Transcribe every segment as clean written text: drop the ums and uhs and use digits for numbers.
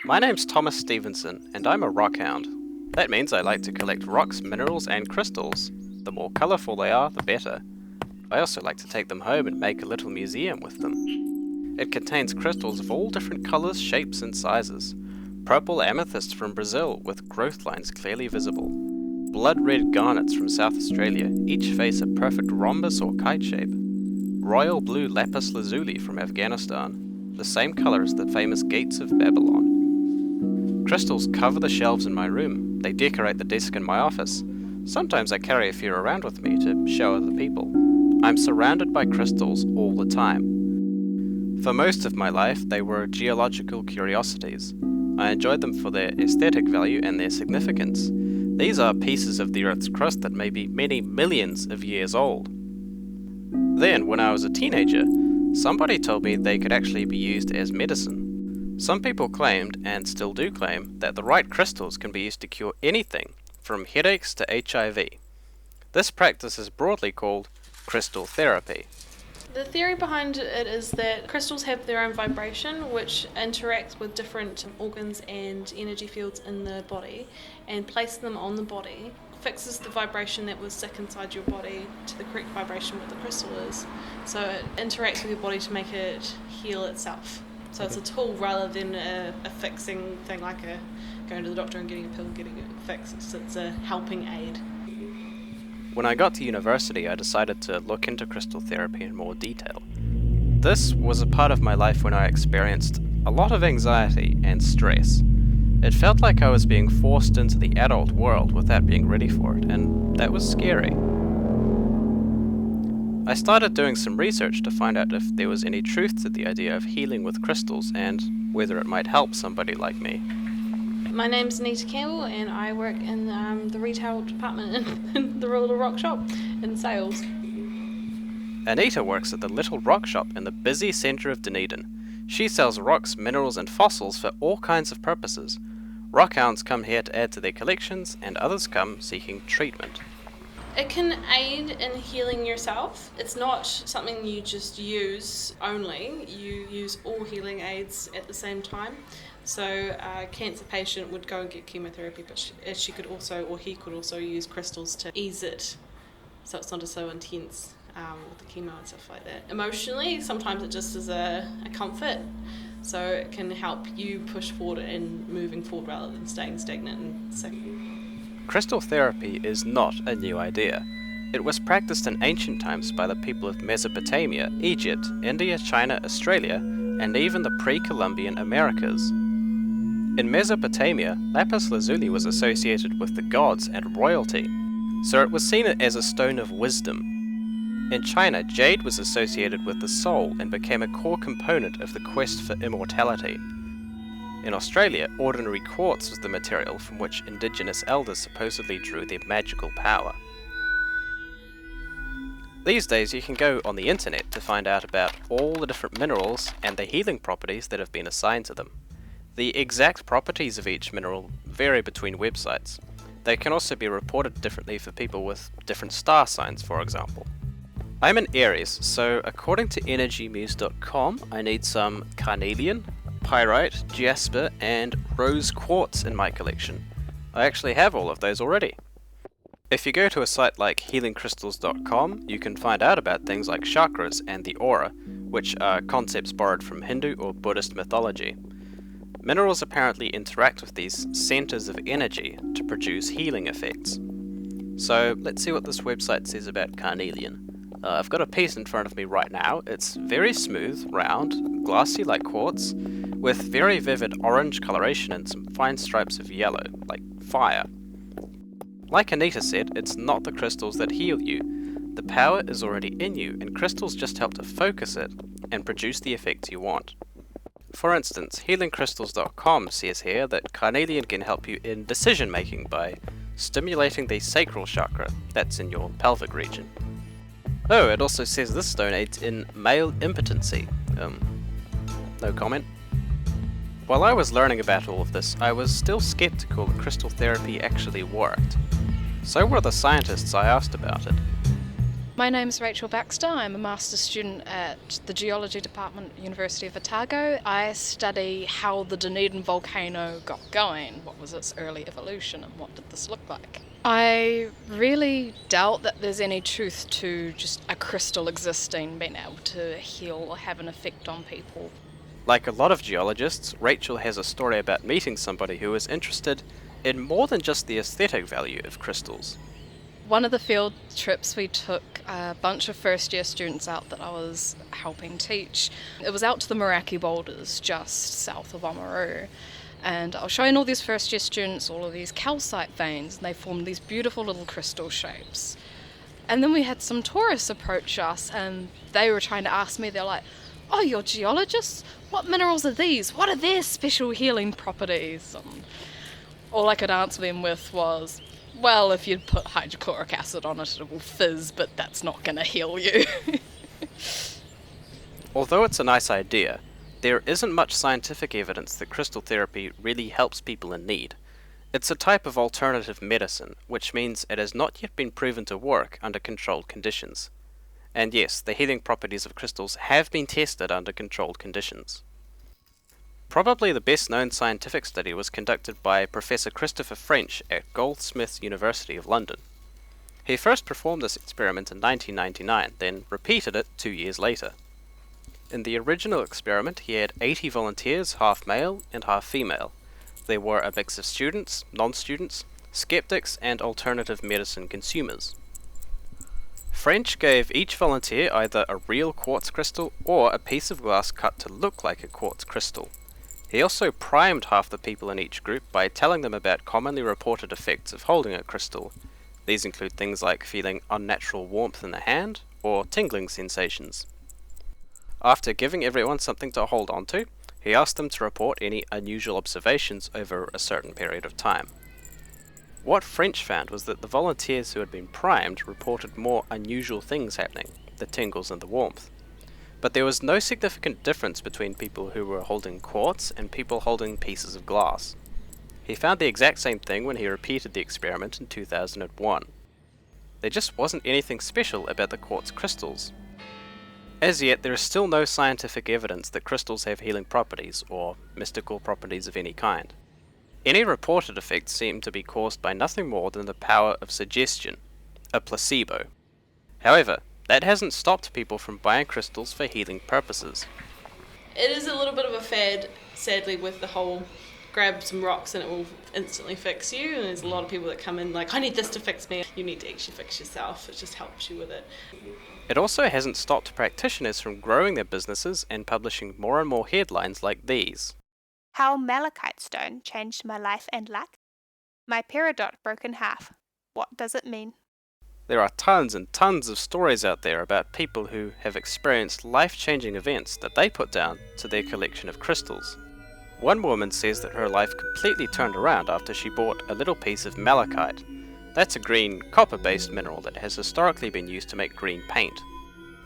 My name's Thomas Stevenson, and I'm a rock hound. That means I like to collect rocks, minerals, and crystals. The more colourful they are, the better. I also like to take them home and make a little museum with them. It contains crystals of all different colours, shapes, and sizes. Purple amethyst from Brazil with growth lines clearly visible. Blood-red garnets from South Australia, each face a perfect rhombus or kite shape. Royal blue lapis lazuli from Afghanistan, the same colour as the famous gates of Babylon. Crystals cover the shelves in my room. They decorate the desk in my office. Sometimes I carry a few around with me to show other people. I'm surrounded by crystals all the time. For most of my life, they were geological curiosities. I enjoyed them for their aesthetic value and their significance. These are pieces of the Earth's crust that may be many millions of years old. Then, when I was a teenager, somebody told me they could actually be used as medicine. Some people claimed, and still do claim, that the right crystals can be used to cure anything, from headaches to HIV. This practice is broadly called crystal therapy. The theory behind it is that crystals have their own vibration, which interacts with different organs and energy fields in the body, and placing them on the body fixes the vibration that was sick inside your body to the correct vibration what the crystal is. So it interacts with your body to make it heal itself. So it's a tool rather than a fixing thing like going to the doctor and getting a pill and getting it fixed. It's a helping aid. When I got to university, I decided to look into crystal therapy in more detail. This was a part of my life when I experienced a lot of anxiety and stress. It felt like I was being forced into the adult world without being ready for it, and that was scary. I started doing some research to find out if there was any truth to the idea of healing with crystals and whether it might help somebody like me. My name's Anita Campbell and I work in the retail department in the Little Rock Shop in sales. Anita works at the Little Rock Shop in the busy centre of Dunedin. She sells rocks, minerals and fossils for all kinds of purposes. Rockhounds come here to add to their collections and others come seeking treatment. It can aid in healing yourself. It's not something you just use only. You use all healing aids at the same time. So a cancer patient would go and get chemotherapy, but she could also, or he could also use crystals to ease it, so it's not so intense with the chemo and stuff like that. Emotionally, sometimes it just is a comfort, so it can help you push forward and moving forward rather than staying stagnant and sick. Crystal therapy is not a new idea. It was practiced in ancient times by the people of Mesopotamia, Egypt, India, China, Australia, and even the pre-Columbian Americas. In Mesopotamia, lapis lazuli was associated with the gods and royalty, so it was seen as a stone of wisdom. In China, jade was associated with the soul and became a core component of the quest for immortality. In Australia, ordinary quartz was the material from which indigenous elders supposedly drew their magical power. These days you can go on the internet to find out about all the different minerals and the healing properties that have been assigned to them. The exact properties of each mineral vary between websites. They can also be reported differently for people with different star signs, for example. I'm an Aries, so according to EnergyMuse.com, I need some carnelian, pyrite, jasper, and rose quartz in my collection. I actually have all of those already. If you go to a site like healingcrystals.com, you can find out about things like chakras and the aura, which are concepts borrowed from Hindu or Buddhist mythology. Minerals apparently interact with these centers of energy to produce healing effects. So let's see what this website says about carnelian. I've got a piece in front of me right now. It's very smooth, round, glassy like quartz, with very vivid orange coloration and some fine stripes of yellow, like fire. Like Anita said, it's not the crystals that heal you. The power is already in you, and crystals just help to focus it and produce the effects you want. For instance, healingcrystals.com says here that carnelian can help you in decision making by stimulating the sacral chakra, that's in your pelvic region. Oh, it also says this stone aids in male impotency. No comment. While I was learning about all of this, I was still skeptical that crystal therapy actually worked. So were the scientists I asked about it. My name's Rachel Baxter. I'm a master's student at the Geology Department, University of Otago. I study how the Dunedin volcano got going, what was its early evolution, and what did this look like. I really doubt that there's any truth to just a crystal existing being able to heal or have an effect on people. Like a lot of geologists, Rachel has a story about meeting somebody who is interested in more than just the aesthetic value of crystals. One of the field trips we took a bunch of first year students out that I was helping teach. It was out to the Meraki boulders just south of Oamaru. And I was showing all these first year students all of these calcite veins, and they formed these beautiful little crystal shapes. And then we had some tourists approach us, and they were trying to ask me, they're like, "Oh, you're geologists? What minerals are these? What are their special healing properties?" And all I could answer them with was, well, if you put hydrochloric acid on it, it will fizz, but that's not going to heal you. Although it's a nice idea, there isn't much scientific evidence that crystal therapy really helps people in need. It's a type of alternative medicine, which means it has not yet been proven to work under controlled conditions. And yes, the healing properties of crystals have been tested under controlled conditions. Probably the best known scientific study was conducted by Professor Christopher French at Goldsmiths University of London. He first performed this experiment in 1999, then repeated it 2 years later. In the original experiment, he had 80 volunteers, half male and half female. They were a mix of students, non-students, skeptics, and alternative medicine consumers. French gave each volunteer either a real quartz crystal or a piece of glass cut to look like a quartz crystal. He also primed half the people in each group by telling them about commonly reported effects of holding a crystal. These include things like feeling unnatural warmth in the hand or tingling sensations. After giving everyone something to hold onto, he asked them to report any unusual observations over a certain period of time. What French found was that the volunteers who had been primed reported more unusual things happening, the tingles and the warmth. But there was no significant difference between people who were holding quartz and people holding pieces of glass. He found the exact same thing when he repeated the experiment in 2001. There just wasn't anything special about the quartz crystals. As yet, there is still no scientific evidence that crystals have healing properties, or mystical properties of any kind. Any reported effects seem to be caused by nothing more than the power of suggestion, a placebo. However, that hasn't stopped people from buying crystals for healing purposes. It is a little bit of a fad, sadly, with the whole grab some rocks and it will instantly fix you. And there's a lot of people that come in like, I need this to fix me. You need to actually fix yourself. It just helps you with it. It also hasn't stopped practitioners from growing their businesses and publishing more and more headlines like these. How malachite stone changed my life and luck. My peridot broke in half. What does it mean? There are tons and tons of stories out there about people who have experienced life-changing events that they put down to their collection of crystals. One woman says that her life completely turned around after she bought a little piece of malachite. That's a green, copper-based mineral that has historically been used to make green paint.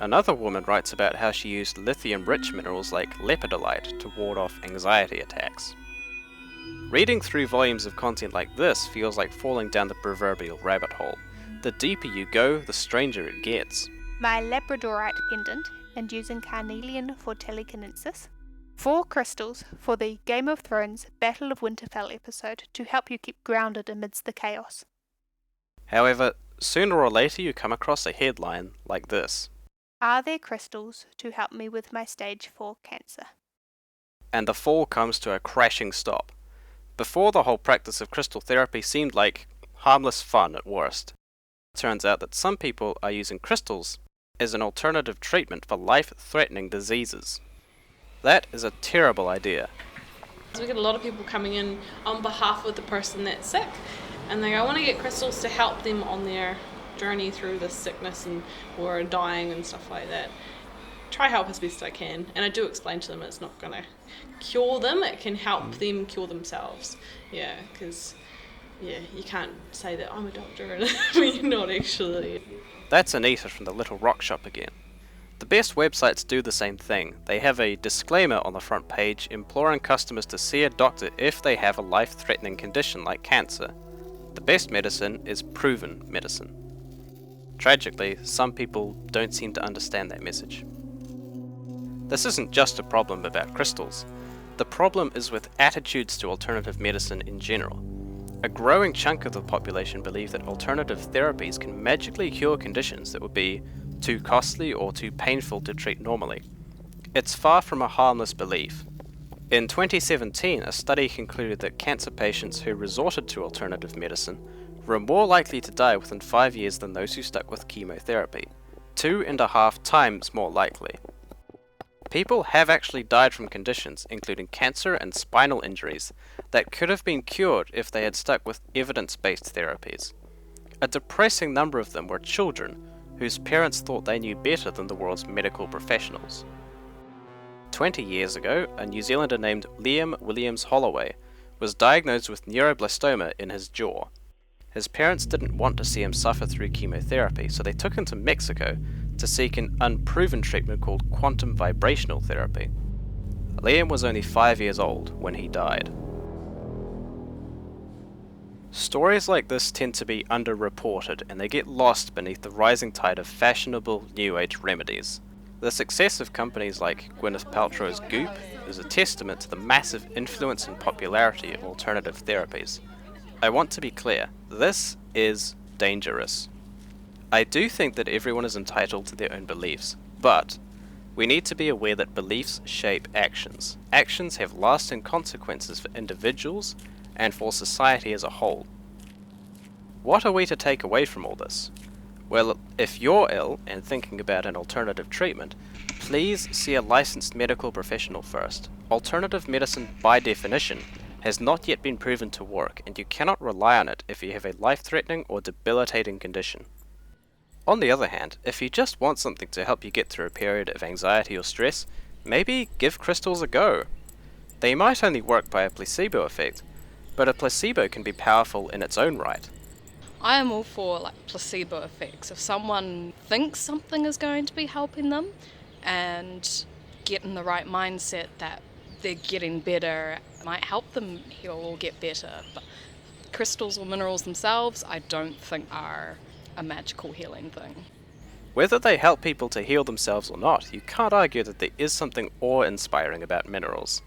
Another woman writes about how she used lithium-rich minerals like lepidolite to ward off anxiety attacks. Reading through volumes of content like this feels like falling down the proverbial rabbit hole. The deeper you go, the stranger it gets. My labradorite pendant and using carnelian for telekinesis. 4 crystals for the Game of Thrones Battle of Winterfell episode to help you keep grounded amidst the chaos. However, sooner or later you come across a headline like this. Are there crystals to help me with my stage 4 cancer? And the fall comes to a crashing stop. Before, the whole practice of crystal therapy seemed like harmless fun at worst. It turns out that some people are using crystals as an alternative treatment for life-threatening diseases. That is a terrible idea. We get a lot of people coming in on behalf of the person that's sick, and they go, I want to get crystals to help them on their journey through this sickness and or dying and stuff like that. Try help as best I can, and I do explain to them it's not going to cure them, it can help them cure themselves. Because you can't say that I'm a doctor when you're not actually. That's Anita from the Little Rock Shop again. The best websites do the same thing. They have a disclaimer on the front page imploring customers to see a doctor if they have a life-threatening condition like cancer. The best medicine is proven medicine. Tragically, some people don't seem to understand that message. This isn't just a problem about crystals. The problem is with attitudes to alternative medicine in general. A growing chunk of the population believe that alternative therapies can magically cure conditions that would be too costly or too painful to treat normally. It's far from a harmless belief. In 2017, a study concluded that cancer patients who resorted to alternative medicine were more likely to die within 5 years than those who stuck with chemotherapy, 2.5 times more likely. People have actually died from conditions, including cancer and spinal injuries, that could have been cured if they had stuck with evidence-based therapies. A depressing number of them were children, whose parents thought they knew better than the world's medical professionals. 20 years ago, a New Zealander named Liam Williams Holloway was diagnosed with neuroblastoma in his jaw. His parents didn't want to see him suffer through chemotherapy, so they took him to Mexico to seek an unproven treatment called quantum vibrational therapy. Liam was only 5 years old when he died. Stories like this tend to be underreported, and they get lost beneath the rising tide of fashionable New Age remedies. The success of companies like Gwyneth Paltrow's Goop is a testament to the massive influence and popularity of alternative therapies. I want to be clear, this is dangerous. I do think that everyone is entitled to their own beliefs, but we need to be aware that beliefs shape actions. Actions have lasting consequences for individuals and for society as a whole. What are we to take away from all this? Well, if you're ill and thinking about an alternative treatment, please see a licensed medical professional first. Alternative medicine, by definition, has not yet been proven to work, and you cannot rely on it if you have a life-threatening or debilitating condition. On the other hand, if you just want something to help you get through a period of anxiety or stress, maybe give crystals a go. They might only work by a placebo effect, but a placebo can be powerful in its own right. I am all for placebo effects. If someone thinks something is going to be helping them and get in the right mindset that they're getting better, it might help them heal or get better. But crystals or minerals themselves, I don't think are a magical healing thing. Whether they help people to heal themselves or not, you can't argue that there is something awe-inspiring about minerals.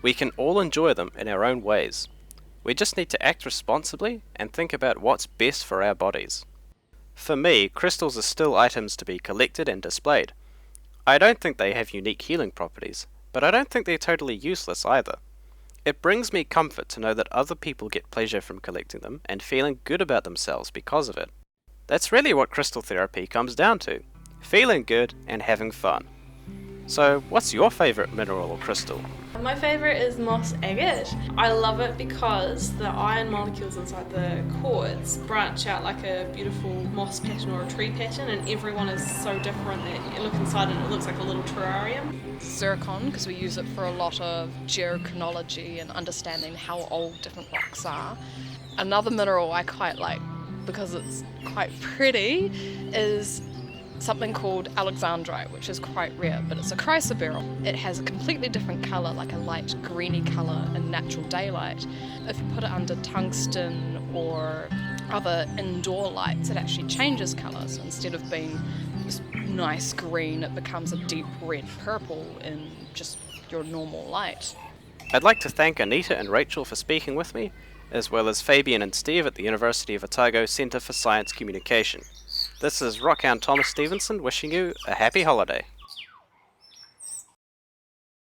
We can all enjoy them in our own ways. We just need to act responsibly and think about what's best for our bodies. For me, crystals are still items to be collected and displayed. I don't think they have unique healing properties, but I don't think they're totally useless either. It brings me comfort to know that other people get pleasure from collecting them and feeling good about themselves because of it. That's really what crystal therapy comes down to, feeling good and having fun. So, what's your favourite mineral or crystal? My favourite is moss agate. I love it because the iron molecules inside the quartz branch out like a beautiful moss pattern or a tree pattern, and everyone is so different that you look inside and it looks like a little terrarium. Zircon, because we use it for a lot of geochronology and understanding how old different rocks are. Another mineral I quite like, because it's quite pretty, is something called alexandrite, which is quite rare, but it's a chrysoberyl. It has a completely different colour, like a light greeny colour in natural daylight. If you put it under tungsten or other indoor lights, it actually changes colour. So instead of being this nice green, it becomes a deep red purple in just your normal light. I'd like to thank Anita and Rachel for speaking with me, as well as Fabian and Steve at the University of Otago Centre for Science Communication. This is Rockhound Thomas Stevenson wishing you a happy holiday.